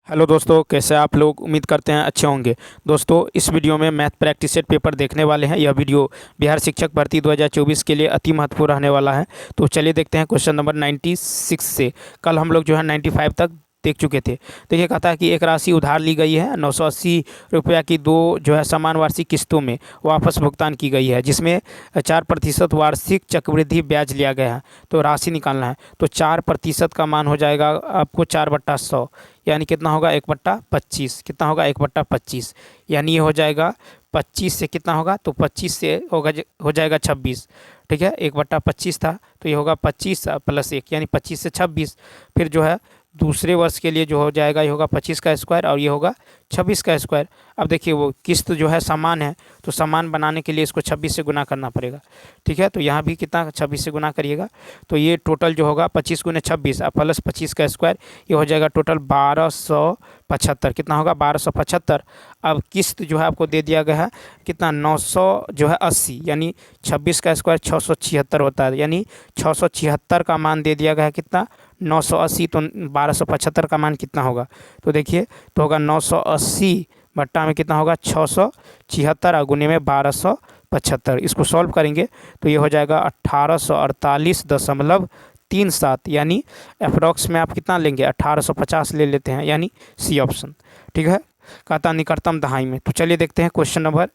Hello दोस्तों, कैसे आप लोग? उम्मीद करते हैं अच्छे होंगे। दोस्तों, इस वीडियो में मैथ प्रैक्टिस सेट पेपर देखने वाले हैं। यह वीडियो बिहार शिक्षक भर्ती 2024 के लिए अति महत्वपूर्ण रहने वाला है। तो चलिए देखते हैं क्वेश्चन नंबर 96 से। कल हम लोग जो है 95 तक देख चुके थे। देखिए, कहता है कि एक राशि उधार ली गई है 980 रुपया की दो जो है समान वार्षिक किस्तों में वापस भुगतान की गई है, जिसमें 4% वार्षिक चक्रवृद्धि ब्याज लिया गया है। तो राशि निकालना है। तो 4% का मान हो जाएगा आपको 4/100, यानी कितना होगा 1/25। कितना होगा 1/25, यानी ये हो जाएगा 25 से कितना होगा, तो 25 से होगा हो जाएगा 26। ठीक है, 1/25 था तो ये होगा 25 + 1 यानी 25 से 26। फिर जो है दूसरे वर्ष के लिए जो हो जाएगा ये होगा 25 का स्क्वायर और ये होगा 26 का स्क्वायर। अब देखिए, वो किस्त जो है समान है तो समान बनाने के लिए इसको 26 से गुना करना पड़ेगा। ठीक है, तो यहाँ भी कितना 26 से गुना करिएगा तो ये टोटल जो होगा 25 × 26 और प्लस 25 का स्क्वायर, ये हो जाएगा टोटल 1275। कितना होगा 1275। अब किस्त जो है आपको दे दिया गया है कितना 980, यानी 26 का स्क्वायर 676 होता है, यानी 676 का मान दे दिया गया है कितना 980। तो 1275 का मान कितना होगा, तो देखिए तो होगा 980 बट्टा में कितना होगा 676 और गुने में 1275। इसको सॉल्व करेंगे तो ये हो जाएगा 1848.37, यानी अप्रॉक्स में आप कितना लेंगे 1850 ले लेते हैं, यानी सी ऑप्शन। ठीक है, कहता निकटतम दहाई में। तो चलिए देखते हैं क्वेश्चन नंबर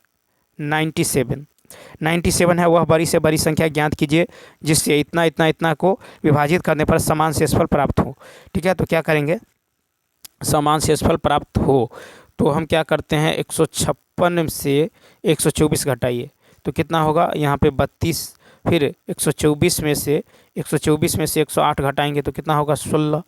97 है। वह बड़ी से बड़ी संख्या ज्ञात कीजिए जिससे इतना इतना इतना को विभाजित करने पर समान शेषफल प्राप्त हो। ठीक है, तो क्या करेंगे, समान शेषफल प्राप्त हो तो हम क्या करते हैं 156 से 124 घटाइए तो कितना होगा यहाँ पे 32। फिर 124 में से 108 घटाएंगे तो कितना होगा 16।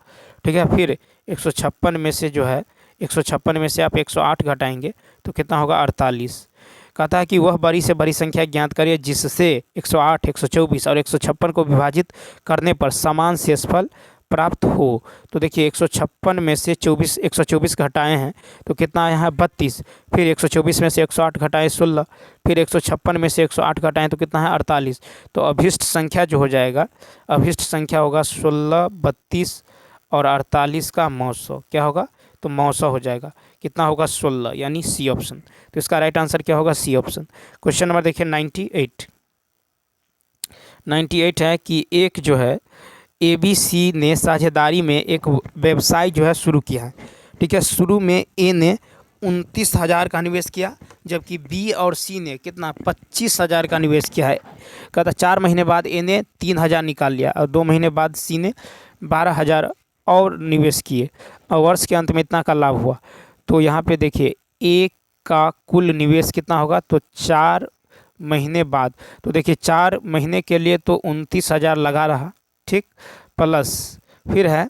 ठीक है, फिर 156 में से जो है 156 में से आप 108 घटाएंगे तो कितना होगा 48। कहता है कि वह बड़ी से बड़ी संख्या ज्ञात करिए जिससे 108, 124 और 156 को विभाजित करने पर समान शेषफल प्राप्त हो। तो देखिए 156 में से 124 घटाए हैं तो कितना आया है 32। फिर 124 में से 108 घटाएं 16। फिर 156 में से 108 घटाएं तो कितना है 48। तो अभिष्ट संख्या जो हो जाएगा, अभिष्ट संख्या होगा 16, 32 और 48 का मौसौ। क्या होगा, तो मौसौ हो जाएगा। कितना होगा 16, यानी सी ऑप्शन। तो इसका राइट आंसर क्या होगा, सी ऑप्शन। क्वेश्चन नंबर देखिए 98 है कि एक जो है ABC ने साझेदारी में एक व्यवसाय जो है शुरू किया है। ठीक है, शुरू में ए ने 29,000 का निवेश किया, जबकि बी और सी ने कितना 25,000 का निवेश किया है। कहता 4 महीने बाद ए ने 3,000 निकाल लिया और 2 महीने बाद सी ने 12,000 और निवेश किए और वर्ष के अंत में इतना का लाभ हुआ। तो यहाँ पे देखिए ए का कुल निवेश कितना होगा, तो 4 महीने बाद। तो देखिए 4 महीने के लिए तो 29,000 लगा रहा, ठीक, प्लस फिर है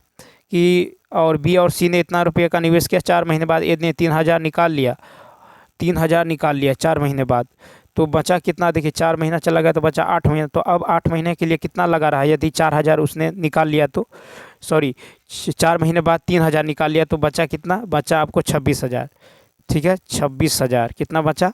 कि और बी और सी ने इतना रुपये का निवेश किया 4 महीने बाद, ए ने 3,000 निकाल लिया, 3,000 निकाल लिया 4 महीने बाद। तो बचा कितना, देखिए 4 महीना चला गया तो बचा 8 महीना। तो अब 8 महीने के लिए कितना लगा रहा है, यदि 4,000 उसने निकाल लिया तो 4 महीने बाद 3,000 निकाल लिया तो बचा कितना, बचा आपको 26,000। ठीक है, 26,000 कितना बचा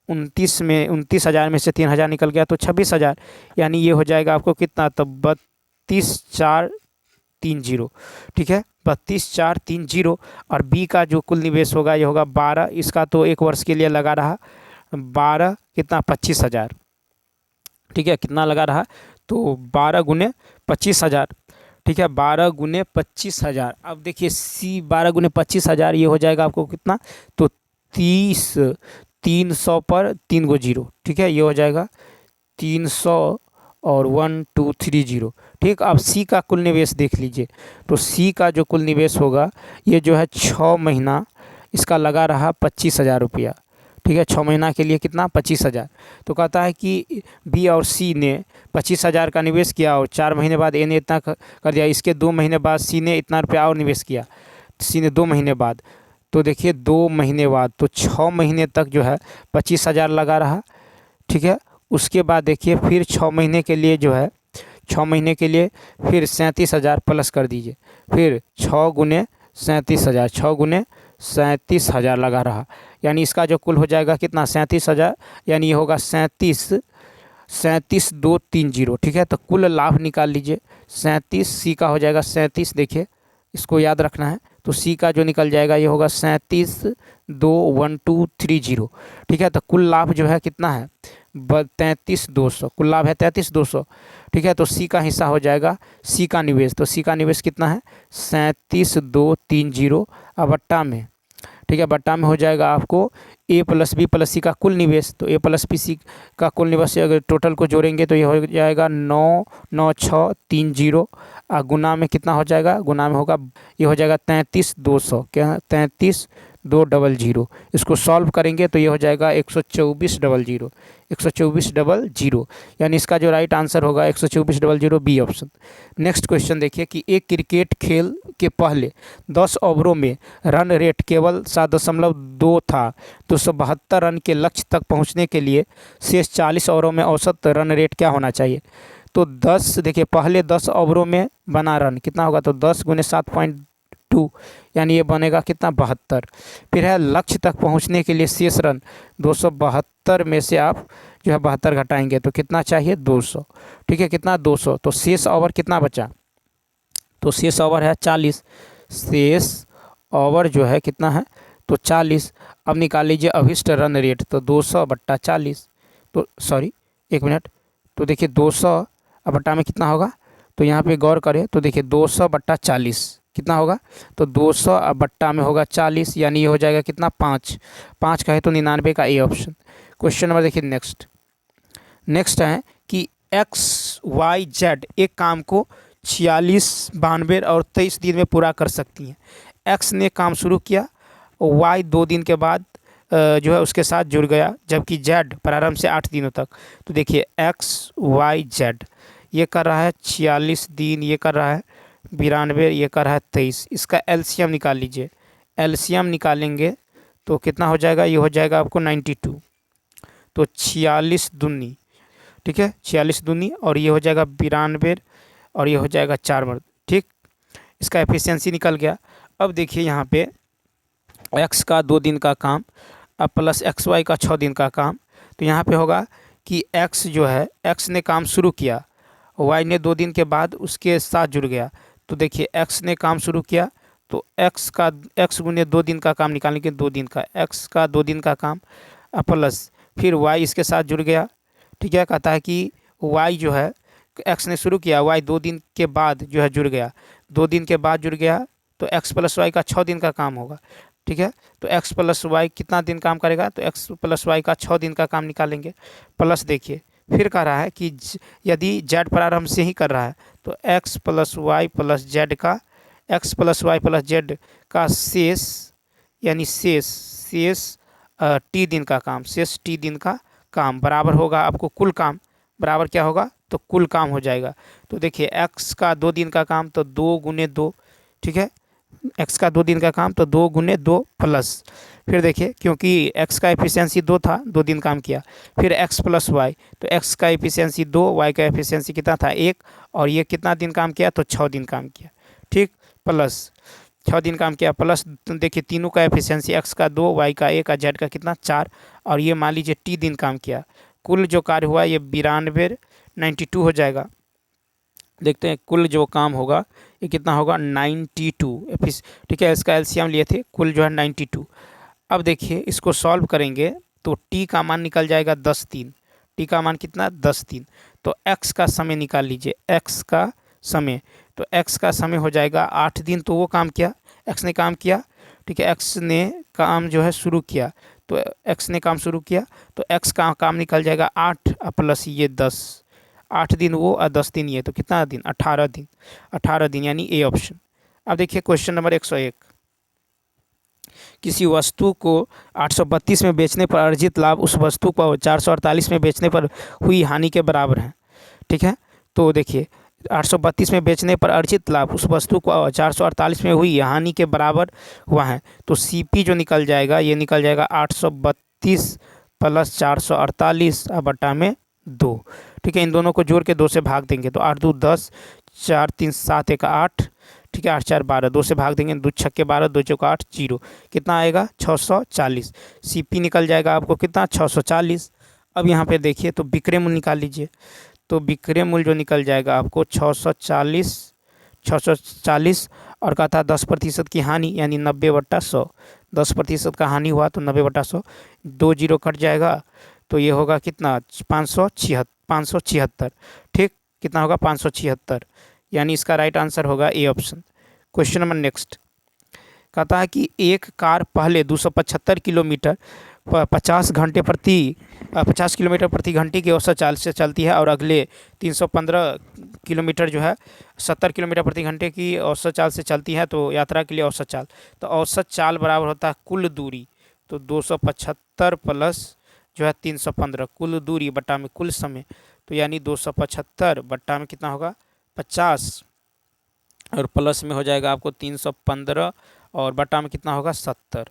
29,000 में से 3,000 निकल गया तो 26,000, यानी ये हो जाएगा आपको कितना, तो 32,430। ठीक है, 32,430। और बी का जो कुल निवेश होगा ये होगा 12। इसका तो एक वर्ष के लिए लगा रहा 12 कितना 25,000। ठीक है, कितना लगा रहा, तो 12 × 25,000। ठीक है, 12 × 25,000। अब देखिए सी 12 × 25,000 ये हो जाएगा आपको कितना, तो 300 पर 3 गो 0। ठीक है, ये हो जाएगा 300 और 1 2 3 0। ठीक, अब सी का कुल निवेश देख लीजिए। तो सी का जो कुल निवेश होगा ये जो है 6 महीना इसका लगा रहा 25,000 रुपया। ठीक है, 6 महीना के लिए कितना 25,000। तो कहता है कि बी और सी ने 25,000 का निवेश किया और 4 महीने बाद ए ने इतना कर दिया। इसके 2 महीने बाद सी ने इतना रुपया और निवेश किया, सी ने 2 महीने बाद। तो देखिए 2 महीने बाद तो 6 महीने तक जो है 25,000 लगा रहा। ठीक है, उसके बाद देखिए फिर 6 महीने के लिए जो है 6 महीने के लिए फिर 37,000 प्लस कर दीजिए। फिर 6 × 37,000, 6 × 37,000 लगा रहा, यानी इसका जो कुल हो जाएगा कितना 37,000, यानी ये होगा 37,230। ठीक है, तो कुल लाभ निकाल लीजिए 37, सी का हो जाएगा 37। देखिए इसको याद रखना है, तो सी का जो निकल जाएगा ये होगा 37,21230। ठीक है, तो कुल लाभ जो है कितना है 33,200, कुल लाभ है 33,200। ठीक है, तो सी का हिस्सा हो जाएगा सी का निवेश, तो सी का निवेश कितना है 37,230 बट्टा में। ठीक है, बट्टा में हो जाएगा आपको ए प्लस बी प्लस सी का कुल निवेश, तो ए प्लस बी सी का कुल निवेश से अगर टोटल को जोड़ेंगे तो ये हो जाएगा 99630। गुना में कितना हो जाएगा, गुना में होगा ये हो जाएगा 33,200, क्या 33,200। इसको सॉल्व करेंगे तो ये हो जाएगा 124,000, 124,000, यानी इसका जो राइट आंसर होगा 124,000, बी ऑप्शन। नेक्स्ट क्वेश्चन देखिए कि एक क्रिकेट खेल के पहले 10 ओवरों में रन रेट केवल 7.2 था। 272 रन के लक्ष्य तक पहुंचने के लिए शेष 40 ओवरों में औसत रन रेट क्या होना चाहिए। तो 10 देखिए पहले 10 ओवरों में बना रन कितना होगा, तो 10 × 7.2 यानी ये बनेगा कितना 72। फिर है लक्ष्य तक पहुंचने के लिए शेष रन 272 में से आप जो है 72 घटाएंगे तो कितना चाहिए 200। ठीक है, कितना 200, तो शेष ओवर कितना बचा, तो शेष ओवर है 40, शेष ओवर जो है कितना है तो 40। अब निकाल लीजिए अभिष्ट रन रेट, तो 200/40, तो सॉरी एक मिनट, तो देखिए 200 बट्टा में कितना होगा, तो यहाँ पे गौर करें तो देखिए 200/40 कितना होगा, तो 200 बट्टा में होगा 40, यानी ये हो जाएगा कितना 5 का है तो 99 का ए ऑप्शन। क्वेश्चन नंबर देखिए नेक्स्ट है कि XYZ एक काम को 46, 92 और 23 दिन में पूरा कर सकती हैं। एक्स ने काम शुरू किया, वाई 2 दिन के बाद जो है उसके साथ जुड़ गया, जबकि जेड प्रारंभ से 8 दिनों तक। तो देखिए XYZ ये कर रहा है 46 दिन, ये कर रहा है 92, ये कर रहा है 23। इसका एलसीएम निकाल लीजिए, एलसीएम निकालेंगे तो कितना हो जाएगा, ये हो जाएगा आपको 92, तो 46 दूनी, ठीक है 46 दूनी, और ये हो जाएगा 92 और ये हो जाएगा 4 मर्द। ठीक, इसका एफिशिएंसी निकल गया। अब देखिए यहाँ पे x का 2 दिन का काम अब प्लस XY का 6 दिन का काम, तो यहाँ पे होगा कि x जो है x ने काम शुरू किया, y ने 2 दिन के बाद उसके साथ जुड़ गया। तो देखिए x ने काम शुरू किया तो x × 2 दिन का काम निकालेंगे, 2 दिन का x का 2 दिन का काम प्लस फिर y इसके साथ जुड़ गया। ठीक है, कहता है कि y जो है x ने शुरू किया, y 2 दिन के बाद जो है जुड़ गया, 2 दिन के बाद जुड़ गया तो x + y का 6 दिन का काम होगा। ठीक है, तो x + y कितना दिन काम करेगा, तो x + y का 6 दिन का काम निकालेंगे। प्लस देखिए फिर कह रहा है कि यदि z प्रारंभ से ही कर रहा है तो x + y + z का x + y + z का शेष यानी शेष t दिन का काम, शेष t दिन का काम बराबर होगा आपको कुल काम, बराबर क्या होगा तो कुल काम हो जाएगा। तो देखिए x का 2 दिन का काम तो 2 × 2, ठीक है x का 2 दिन का काम तो 2 × 2 प्लस फिर देखिए क्योंकि x का एफिशिएंसी 2 था, 2 दिन काम किया, फिर x + y तो x का एफिशिएंसी 2, y का एफिशिएंसी कितना था 1, और ये कितना दिन काम किया तो 6 दिन काम किया। ठीक, प्लस 6 दिन काम किया, प्लस देखिए तीनों का एफिशिएंसी x का 2, y का 1 और z का कितना 4, और ये मान लीजिए t दिन काम किया। कुल जो कार्य हुआ ये 92 92 हो जाएगा। देखते हैं कुल जो काम होगा ये कितना होगा 92। ठीक है, इसका एलसीएम लिए थे, कुल जो है 92। अब देखिए इसको सॉल्व करेंगे तो t का मान निकल जाएगा 10 दिन, t का मान कितना 10 दिन। तो x का समय निकाल लीजिए, x का समय, तो x का समय हो जाएगा 8 दिन, तो वो काम किया, x ने काम किया। ठीक है, x ने काम जो है शुरू किया, तो x ने काम शुरू किया तो x का काम निकल जाएगा 8 प्लस ये 10, 8 दिन वो और 10 दिन ये, तो कितना दिन 18 दिन, 18 दिन यानी ए ऑप्शन। अब देखिए क्वेश्चन नंबर 101, किसी वस्तु को 832 में बेचने पर अर्जित लाभ उस वस्तु को 448 में बेचने पर हुई हानि के बराबर है। ठीक है, तो देखिए 832 में बेचने पर अर्जित लाभ उस वस्तु को 448 में हुई हानि के बराबर हुआ है। तो CP जो निकल जाएगा ये निकल जाएगा 832 + 448 बटा में 2। ठीक है, इन दोनों को जोड़ के 2 से भाग देंगे तो 8 × 2 = 10, 4 × 3 = 7, 1 × 8, ठीक है 8 × 4 = 12, 2 से भाग देंगे 2 × 6 = 12, 2 × 4 = 8, 0 कितना आएगा 640। CP निकल जाएगा आपको कितना 640। अब यहाँ पे देखिए तो विक्रय मूल्य निकाल लीजिए, तो विक्रय मूल्य जो निकल जाएगा आपको 640, 640 और कहता है 10% की हानि यानी 90/100। 10% का हानि हुआ तो 90/100, 2 जीरो कट जाएगा तो ये होगा कितना 576। ठीक, कितना होगा 576, यानी इसका राइट आंसर होगा A option. Question number next कहता है कि एक कार पहले 275 किलोमीटर 50 किलोमीटर प्रति घंटे की औसत चाल से चलती है और अगले 315 किलोमीटर जो है 70 किलोमीटर प्रति घंटे की औसत चाल से चलती है, तो यात्रा के लिए औसत चाल, तो औसत चाल बराबर होता है कुल दूरी। तो 275 प्लस जो है 315 कुल दूरी बट्टा में कुल समय, तो यानी 275 बट्टा में कितना होगा 50 और प्लस में हो जाएगा आपको 315 और बट्टा में कितना होगा 70।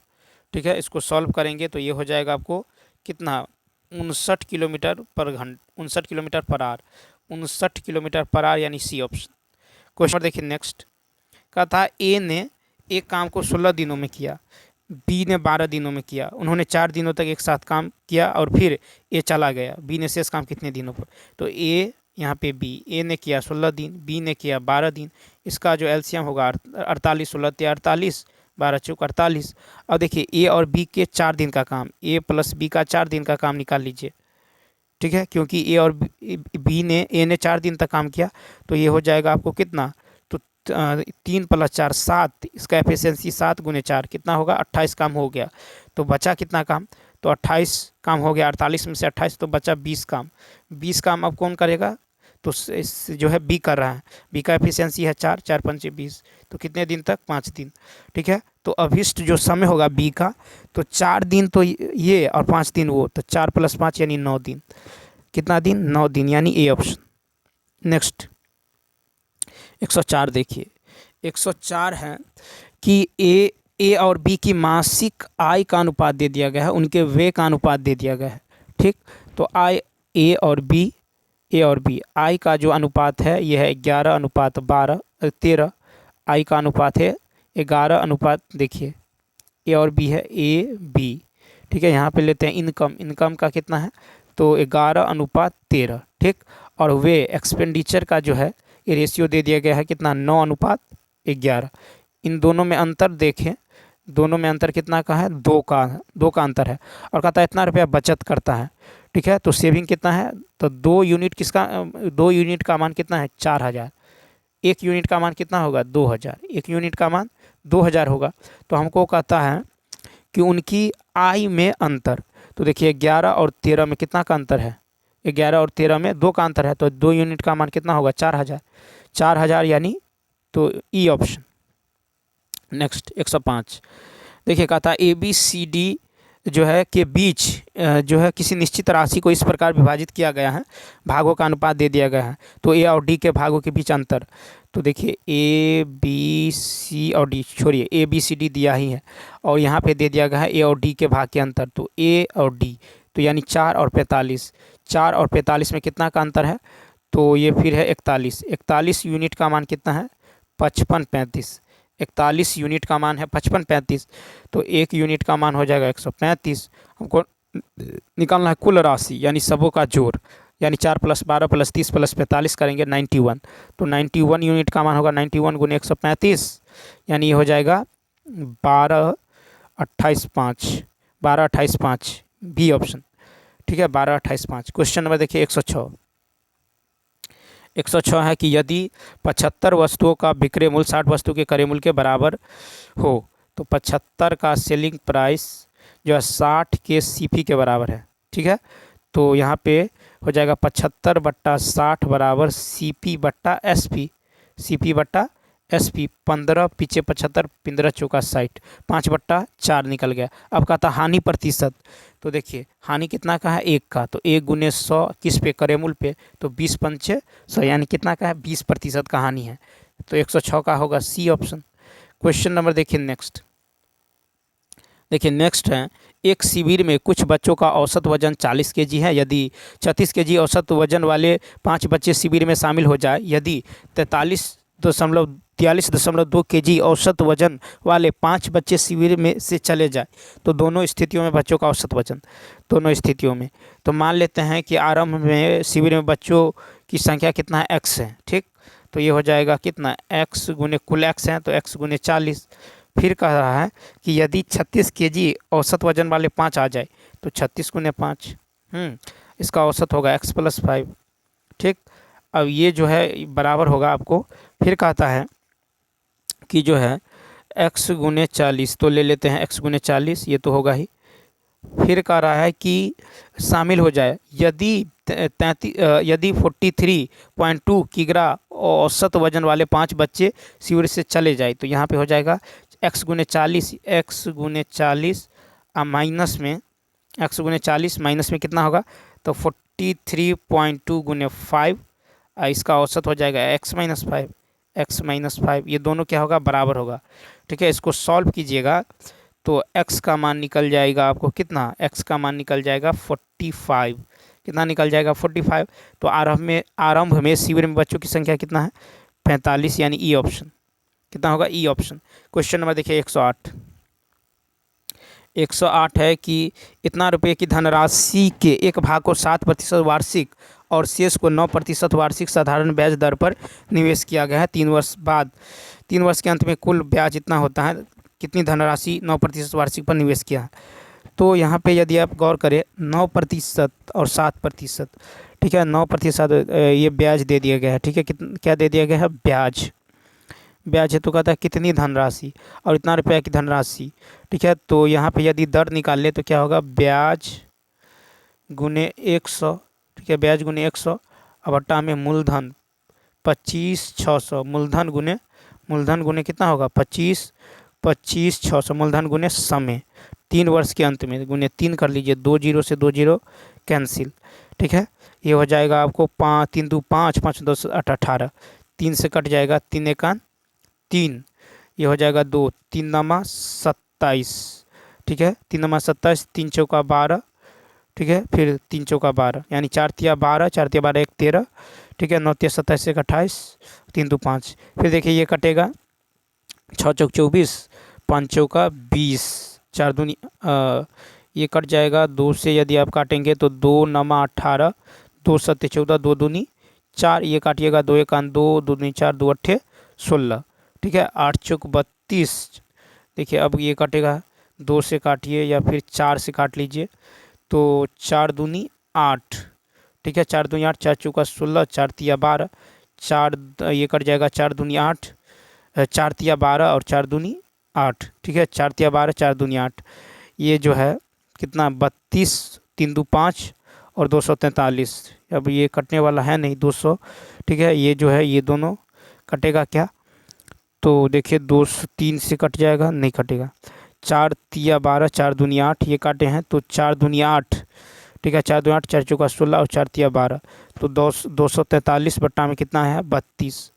ठीक है, इसको सॉल्व करेंगे तो ये हो जाएगा आपको कितना 59 किलोमीटर पर घंटा, 59 kilometre per hour, 59 kilometre per hour, यानी सी ऑप्शन। क्वेश्चन देखिए नेक्स्ट कहा था ए ने एक काम को 16 दिनों में किया, बी ने 12 दिनों में किया। उन्होंने 4 दिनों तक एक साथ काम किया और फिर ए चला गया। बी ने शेष काम कितने दिनों पर, तो ए यहाँ पे बी, ए ने किया 16 दिन, बी ने किया 12 दिन। इसका जो एलसीएम होगा 48, 16 48, 12 चौक 48। अब देखिए ए और बी के 4 दिन का काम, ए प्लस बी का 4 दिन का काम निकाल लीजिए। ठीक है, क्योंकि ए और बी ने, ए ने 4 दिन तक काम किया तो ये हो जाएगा आपको कितना, तो 3 + 4 7, इसका एफिशिएंसी 7 × 4 कितना होगा 28 काम हो गया। तो बचा कितना काम, तो 28 काम हो गया, 48 में से 28 तो बचा 20 काम। 20 काम अब कौन करेगा, तो इस जो है बी कर रहा है, बी का एफिशिएंसी है 4, 4 × 5 = 20, तो कितने दिन तक 5 दिन। ठीक है, तो अभिष्ट जो समय होगा बी का, तो 4 दिन तो ये और 5 दिन वो, तो 4 + 5 यानी 9 दिन। कितना दिन, 9 दिन, यानी ए ऑप्शन। नेक्स्ट 104 देखिए, 104 है कि ए और बी की मासिक आय का अनुपात दे दिया गया है, उनके व्यय का अनुपात दे दिया गया है। ठीक, तो आय ए और बी आय का जो अनुपात है यह है 11:13। आय का अनुपात है 11 देखिए ए और बी है ए बी। ठीक है, यहाँ पे लेते हैं इनकम का कितना है, तो 11:13। ठीक, और वे एक्सपेंडिचर का जो है ये रेशियो दे दिया गया है कितना 9:11। इन दोनों में अंतर देखें, दोनों में अंतर कितना का है, 2 का अंतर है। और कहता है इतना रुपया बचत करता है। ठीक है, तो सेविंग कितना है, तो 2 यूनिट किसका, 2 यूनिट का मान कितना है 4000, 1 यूनिट का मान कितना होगा 2000, 1 यूनिट का मान 2000 होगा। तो हमको कहता है कि उनकी आय में अंतर, तो देखिए 11 और 13 में कितना का अंतर है, 11 और 13 में 2 का अंतर है, तो 2 यूनिट का मान कितना होगा 4000, यानी तो ई ऑप्शन। नेक्स्ट 105 देखिए, कहता है ए बी सी डी जो है के बीच जो है किसी निश्चित राशि को इस प्रकार विभाजित किया गया है, भागों का अनुपात दे दिया गया है, तो ए और डी के भागों के बीच अंतर, तो देखिए ए बी सी और डी, छोड़िए ए बी सी डी दिया ही है और यहाँ पे दे दिया गया है ए और डी के भाग के अंतर, तो ए और डी, तो यानी 4 और 45, 4 और 45 में कितना का अंतर है, तो ये फिर है 41 यूनिट का मान कितना है 55-35, 41 यूनिट का मान है 55-35, तो 1 यूनिट का मान हो जाएगा 135। हमको निकालना है कुल राशि यानी सबों का जोड़, यानी 4 + 12 + 30 + 45 करेंगे 91, तो 91 यूनिट का मान होगा 91 × 135, यानी ये हो जाएगा 12/28/5 बी ऑप्शन। ठीक है, 12/28/5। क्वेश्चन नंबर देखिए 106 है कि यदि 75 वस्तुओं का विक्रय मूल्य 60 वस्तु के क्रय मूल्य के बराबर हो तो 75 का सेलिंग प्राइस जो है 60 के सीपी के बराबर है। ठीक है, तो यहाँ पे हो जाएगा 75/60 बराबर CP/SP, CP/SP। 15 पीछे 75, 15 चौका 60, 5/4 निकल गया। अब कहता हानि प्रतिशत, तो देखिए हानि कितना का है 1 का, तो 1 × 100 किस पे, क्रय मूल्य पे, तो 20 × 5 100, यानी कितना का है 20% का हानि है, तो 106 का होगा सी ऑप्शन। क्वेश्चन नंबर देखिए नेक्स्ट, है एक शिविर में कुछ बच्चों का औसत वजन 40 kg है। यदि 36 kg औसत वजन वाले 5 बच्चे शिविर में शामिल हो जाए, यदि 43.2 kg औसत वजन वाले 5 बच्चे शिविर में से चले जाए, तो दोनों स्थितियों में बच्चों का औसत वजन, दोनों स्थितियों में, तो मान लेते हैं कि आरंभ में शिविर में बच्चों की संख्या कितना है x है। ठीक, तो ये हो जाएगा कितना, x गुने कुल x है तो x गुने 40। फिर कह रहा है कि यदि 36 kg औसत वजन वाले 5 आ जाए तो 36 गुने 5, इसका औसत होगा x + 5। ठीक, अब ये जो है बराबर होगा आपको, फिर कहता है कि जो है x गुने 40, तो ले लेते हैं x गुने 40, ये तो होगा ही। फिर कह रहा है कि शामिल हो जाए यदि 43.2 किग्रा औसत वजन वाले 5 बच्चे शिविर से चले जाए, तो यहाँ पे हो जाएगा x गुने 40 माइनस में x गुने 40 माइनस में कितना होगा, तो 43.2 गुने 5, इसका औसत हो जाएगा x-5, ये दोनों क्या होगा, बराबर होगा। ठीक है, इसको सॉल्व कीजिएगा तो x का मान निकल जाएगा आपको कितना, x का मान निकल जाएगा 45। कितना निकल जाएगा, 45। तो आरंभ में शिविर में बच्चों की संख्या कितना है, 45, यानी ई ऑप्शन। कितना होगा, ई ऑप्शन। क्वेश्चन नंबर देखिए 108 है कि इतना रुपये की धनराशि के एक भाग को 7% वार्षिक और शेष को 9% वार्षिक साधारण ब्याज दर पर निवेश किया गया है। 3 वर्ष बाद, 3 वर्ष के अंत में कुल ब्याज इतना होता है, कितनी धनराशि 9% वार्षिक पर निवेश किया है। तो यहाँ पे यदि आप गौर करें 9% और 7%, ठीक है, 9% ये ब्याज दे दिया गया है। ठीक है, क्या दे दिया गया है, ब्याज है। तो कहता है कितनी धनराशि, और इतना रुपया की धनराशि। ठीक है, तो यहाँ पे यदि दर निकाल ले तो क्या होगा, ब्याज गुने 100। ठीक है, ब्याज गुने 100 अब बट्टा में मूलधन 25,600, मूलधन गुने कितना होगा, 25,600 मूलधन गुने समय 3 वर्ष के अंत में गुने 3 कर लीजिए, 2 0 से 2 0 कैंसिल। ठीक है, ये हो जाएगा आपको 5 3 2 5 5 2 8 18, 3 से कट जाएगा, 3 एकान 3, ये हो जाएगा 2 3 नमा 27। ठीक है, 3 नमा 27, 3 चौका 12। ठीक है, फिर 3 चौका 12, यानी 4 तिया 12, 4 तिया 12 1 13। ठीक है, 9 तिया 27 1 28, 3 2 5। फिर देखिए ये कटेगा, 6 चौक 24, 5 चौका 20, 4 दूनी ये कट जाएगा। 2 से यदि आप काटेंगे तो 2 नमा 18, 2 7 14, 2 दूनी 4, ये काटिएगा, 2 एकान 2, 2 दूनी 4, 2 अट्ठे 16। ठीक है, 8 चौक 32। देखिए अब ये कटेगा, 2 से काटिए या फिर 4 से काट लीजिए, तो 4 दूनी 8। ठीक है, 4 दूनी 8, 4 चौका 16, 4 तिया 12, 4 ये कट जाएगा, 4 दूनी 8, 4 तिया 12 और 4 दूनी 8। ठीक है, 4 तिया 12, 4 दूनी 8, ये जो है कितना, 32, 3 दू 5 और 243। अब ये कटने वाला है नहीं 200। ठीक है, ये जो है ये दोनों कटेगा क्या, तो देखिए 2 3 से कट जाएगा, नहीं कटेगा। 4 तिया 12, 4 दूनी 8, ये काटे हैं तो 4 दूनी 8। ठीक है, 4 दूनी 8, 4 चौका 16 और 4 तिया 12, तो 243 बट्टा में कितना है, 32।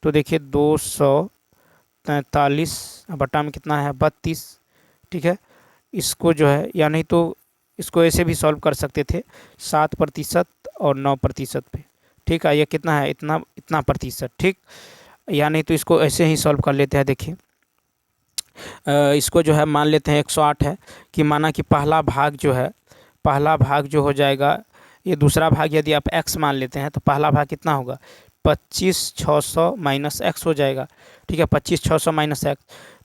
तो देखिए 243 बट्टा में कितना है, 32। ठीक है, इसको जो है, या नहीं तो इसको ऐसे भी सॉल्व कर सकते थे, 7% और 9% पे। ठीक है, ये कितना है, इतना प्रतिशत। ठीक, या नहीं तो इसको ऐसे ही सॉल्व कर लेते हैं। देखिए इसको जो है मान लेते हैं 108 है कि माना कि पहला भाग जो हो जाएगा, ये दूसरा भाग यदि आप x मान लेते हैं तो पहला भाग कितना होगा, 25,600 माइनस x हो जाएगा। ठीक है, 25,600 माइनस x,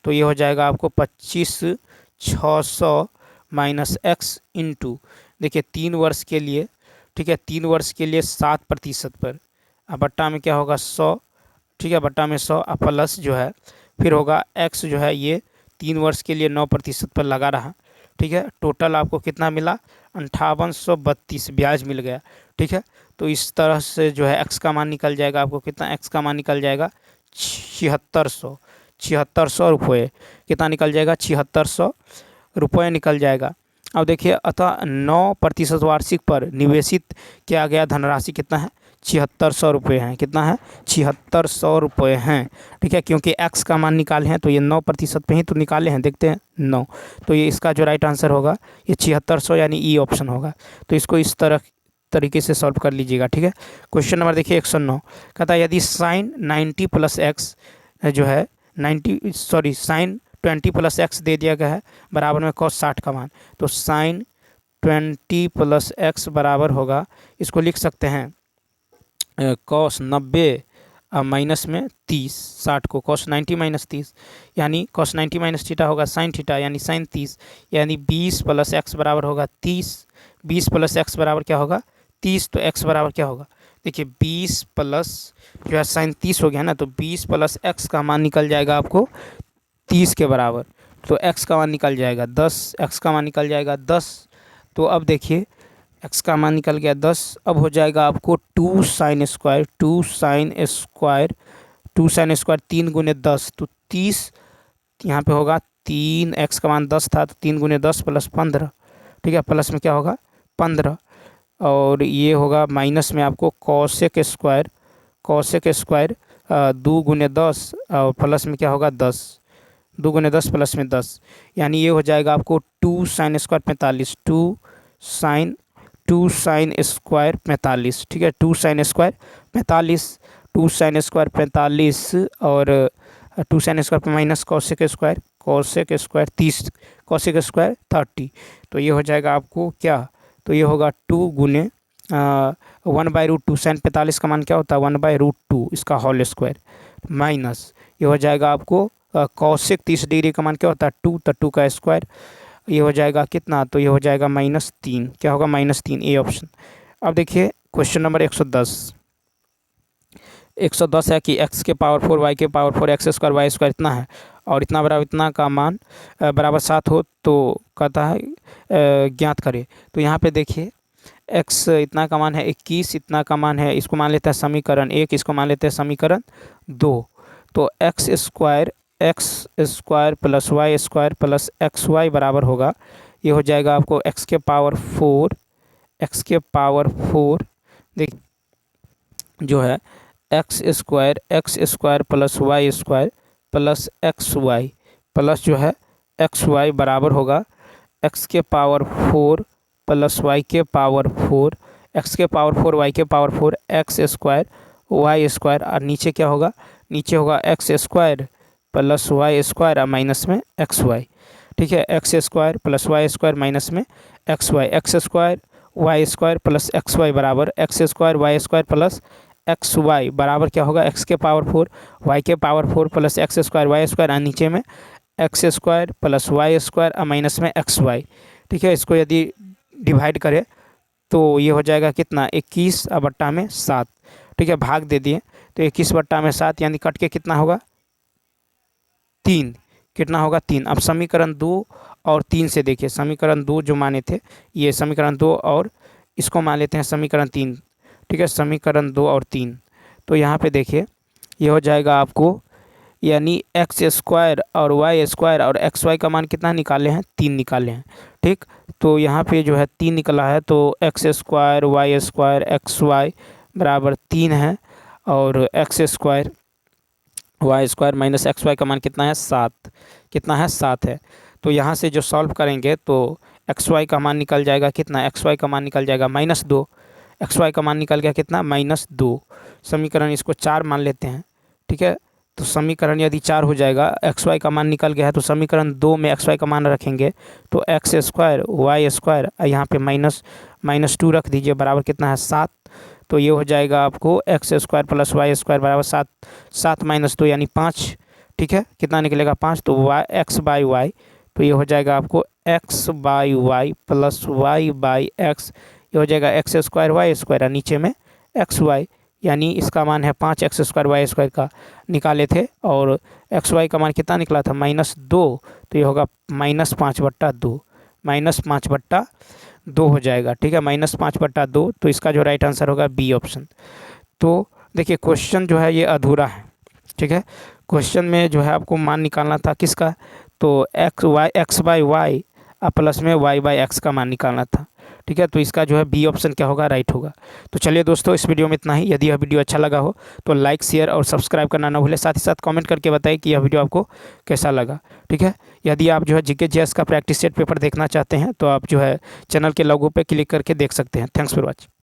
तो ये हो जाएगा आपको 25,600 माइनस x इंटू, देखिए 3 वर्ष के लिए। ठीक है, 3 वर्ष के लिए 7% पर, अब बट्टा में क्या होगा, 100। ठीक है, बट्टा में 100 प्लस जो है फिर होगा x जो है ये 3 वर्ष के लिए 9% पर लगा रहा। ठीक है, टोटल आपको कितना मिला, 5832 ब्याज मिल गया। ठीक है, तो इस तरह से जो है x का मान निकल जाएगा आपको कितना, x का मान निकल जाएगा 7600 रुपये। कितना निकल जाएगा, 7600 रुपये निकल जाएगा। अब देखिए अतः 9% वार्षिक पर निवेशित किया गया धनराशि कितना है, 7600 रुपये हैं। कितना है, 7600 रुपये हैं। ठीक है, क्योंकि x का मान निकाले हैं तो ये 9% पे ही तो निकाले हैं, देखते हैं 9, तो ये इसका जो राइट आंसर होगा ये 7600 यानी ई ऑप्शन होगा। तो इसको इस तरीके से सॉल्व कर लीजिएगा। ठीक है, क्वेश्चन नंबर देखिए 109, कहता है यदि साइन 90 प्लस एक्स जो है साइन 20 प्लस एक्स दे दिया गया है बराबर में cos 60 का मान, तो साइन 20 प्लस एक्स बराबर होगा, इसको लिख सकते हैं cos 90 माइनस में 30, 60 को cos 90 माइनस 30, यानी cos 90 माइनस थीटा होगा sin थीटा यानी sin 30, यानी 20 प्लस एक्स बराबर होगा 30। 20 प्लस एक्स बराबर क्या होगा 30, तो एक्स बराबर क्या होगा, देखिए 20 प्लस जो है sin 30 हो गया ना, तो 20 प्लस एक्स का मान निकल जाएगा आपको 30 के बराबर, तो x का मान निकल जाएगा 10, x का मान निकल जाएगा 10। तो अब देखिए x का मान निकल गया 10, अब हो जाएगा आपको 2 sin स्क्वायर 3 गुने 10 तो 30, यहाँ पे होगा 3, x का मान 10 था तो 3 गुने 10 प्लस 15, ठीक है, प्लस में क्या होगा 15, और ये होगा माइनस में आपको कॉसेक स्क्वायर 2 गुने 10 और प्लस में क्या होगा 10, 2 गुने 10 प्लस में 10, यानी ये हो जाएगा आपको 2 sin स्क्वायर 45, 2 sin स्क्वायर 45, ठीक है, 2 sin स्क्वायर 45, 2 sin स्क्वायर 45 और 2 sin स्क्वायर पर minus cosec square 30, cosec square 30, तो ये हो जाएगा आपको क्या, तो ये होगा 2 गुने 1/√2, sin 45 का मान क्या होता है 1/√2 इसका होल स्क्वायर, माइनस ये हो जाएगा आपको कॉसेक 30 डिग्री का मान क्या होता है 2, तो 2 का स्क्वायर, ये हो जाएगा कितना, तो ये हो जाएगा -3, क्या होगा -3, ए ऑप्शन। अब देखिए क्वेश्चन नंबर 110 है कि x के पावर 4 y के power 4 x square y square इतना है और इतना बराबर इतना का मान बराबर 7 हो तो कहता है ज्ञात करे। तो यहाँ पे देखिए x इतना का मान है 21, इतना का मान है, इसको मान लेते हैं समीकरण 1, इसको मान लेते हैं समीकरण 2, तो x square plus y square plus x y बराबर होगा, ये हो जाएगा आपको x के पावर 4 देख जो है x square plus y square plus x y plus जो है एक्स वाई बराबर होगा x के पावर 4 प्लस वाई के पावर 4, x के पावर 4 वाई के power 4 x square y square, और नीचे क्या होगा, नीचे होगा x square plus y square और माइनस में एक्स वाई, ठीक है, x square plus y square minus में x y, x square y square plus x y बराबर x square y square plus x y बराबर क्या होगा एक्स के पावर 4 वाई के power 4 plus x square y square, और नीचे में x square plus y square और माइनस में एक्स वाई, ठीक है। इसको यदि डिवाइड करें तो ये हो जाएगा कितना 21/7, ठीक है, भाग दे दिए तो 21/7 यानी कट के कितना होगा 3, कितना होगा 3। अब समीकरण 2 और 3 से देखिए, समीकरण 2 जो माने थे ये समीकरण 2 और इसको मान लेते हैं समीकरण 3, ठीक है, समीकरण 2 और 3, तो यहाँ पे देखिए ये हो जाएगा आपको, यानी एक्स स्क्वायर और वाई स्क्वायर और एक्स वाई का मान कितना निकाले हैं 3 निकाले हैं, ठीक, तो यहाँ पे जो है 3 निकला है, तो x square y square x y बराबर 3 है और x square y square minus x y का मान कितना है 7, कितना है 7 है। तो यहाँ से जो सॉल्व करेंगे तो एक्स वाई का मान निकल जाएगा कितना, एक्स वाई का मान निकल जाएगा -2, एक्स वाई का मान निकल गया कितना -2, समीकरण इसको 4 मान लेते हैं, ठीक है, तो समीकरण यदि 4 हो जाएगा एक्स वाई का मान निकल गया है तो समीकरण 2 में एक्स वाई का मान रखेंगे तो एक्स स्क्वायर वाई स्क्वायर यहाँ पे -2 रख दीजिए बराबर कितना है 7, तो ये हो जाएगा आपको x square plus y square बराबर 7 - 2 यानी 5, ठीक है, कितना निकलेगा 5, तो वाई एक्स बाई वाई, तो ये हो जाएगा आपको x by y plus y by x, ये हो जाएगा एक्स स्क्वायर वाई स्क्वायर और नीचे में एक्स वाई, यानी इसका मान है 5 एक्स स्क्वायर वाई स्क्वायर का निकाले थे और एक्स वाई का मान कितना निकला था -2, तो ये होगा -5/2 हो जाएगा, ठीक है, -5/2, तो इसका जो राइट आंसर होगा बी ऑप्शन। तो देखिए क्वेश्चन जो है ये अधूरा है, ठीक है, क्वेश्चन में जो है आपको मान निकालना था किसका, तो एक्स बाई वाई प्लस में वाई बाई एक्स का मान निकालना था, ठीक है, तो इसका जो है बी ऑप्शन क्या होगा, राइट होगा। तो चलिए दोस्तों इस वीडियो में इतना ही, यदि यह वीडियो अच्छा लगा हो तो लाइक शेयर और सब्सक्राइब करना ना भूलें, साथ ही साथ कमेंट करके बताइए कि यह वीडियो आपको कैसा लगा, ठीक है। यदि आप जो है जीके जीएस का प्रैक्टिस सेट पेपर देखना चाहते हैं तो आप जो है चैनल के लोगो पे क्लिक करके देख सकते हैं। Thanks for watching.